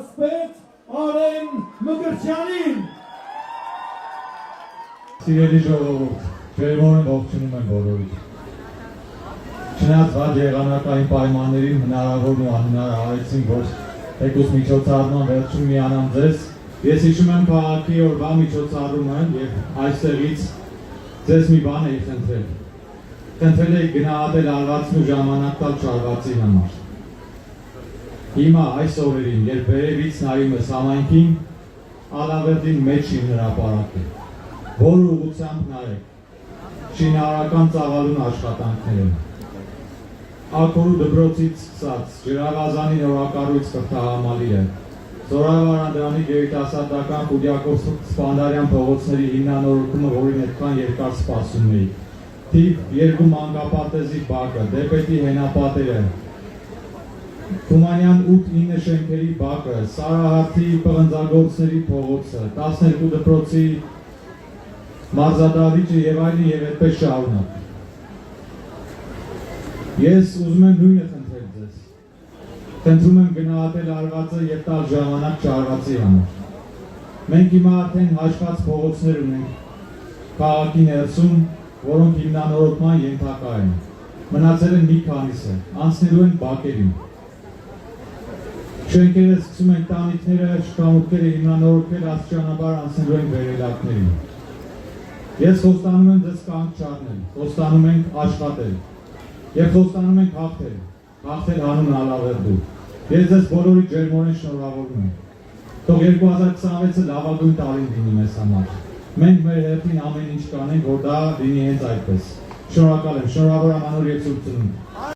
մարզպետ Արեն Մկրտչյանին։ Սիրելի ժողովուրդ, ջերմորեն ողջունում եմ բոլորիդ։ Չնայած վատ եղանակային պայմաններին հնարավորն ու անհնար արեցին, որ թեկուզ միջոցառման վերջում միանամ ձեզ, ես հիշում եմ քաղաքի օրվա միջոցառումը և այստեղից ձեզ մի բան էի խնդրել։ Խնդրել էի գնահատել արվածն ու ժամանակ տալ չարվածի համար։ Հիմա այս օրերին, երբ վերևից նայում ես համայնքին, Ալավերդին մեջ չի հրապարակել, որ ուղղությամբ նայեք, շինարարական ծավալուն աշխատանքներ են։ Աքորու դպրոցից սկսած, ջրավազանի նորակառույց կրթահամալիր է, Զորավարանդրանի գերիտասարդական Կուդյակով Սպանդարյան փողոցների հիմնանորոգումը, որին այդքան երկար սպասում էի, թիվ 2 մանկապարտեզի բակը, Դեպետի հենապատերը, Թումանյան 8-9 շենքերի բակը, Սարահարթի պղնձագործների փողոցը, 12 դպրոցի մարզադահլիճը և այլն և այդպես շարունակ։ Ես ուզում եմ նույնը խնդրել ձեզ։ Խնդրում եմ գնահատել արվածը և տալ ժամանակ չարվածի համար։ Մենք հիմա արդեն հաշված փողոցներ ունենք քաղաքի ներսում, որոնք հիմնանորոգման ենթակա են։ Մնացել են մի քանիսը, անցնելու են բակերին։ Շենքերը սկսում են տանիքները, շքամուտքերը հիմնանորոգվել, աստիճանաբար անցնելու են վերելակներին։ Ես խոստանում եմ ձեզ կանգ չառնել, խոստանում ենք աշխատել և խոստանում ենք հաղթել հանուն Ալավերդու։ Ես ձեզ բոլորի ջերմորեն շնորհավորում եմ։ Թող 2026-ը լավագույն տարին լինի մեզ համար։ Մենք մեր հերթին ամեն ինչ կանենք, որ դա լինի հենց այդպես։ Շնորհակալ եմ, շնորհավոր ամանոր և սուրբ ծնունդ։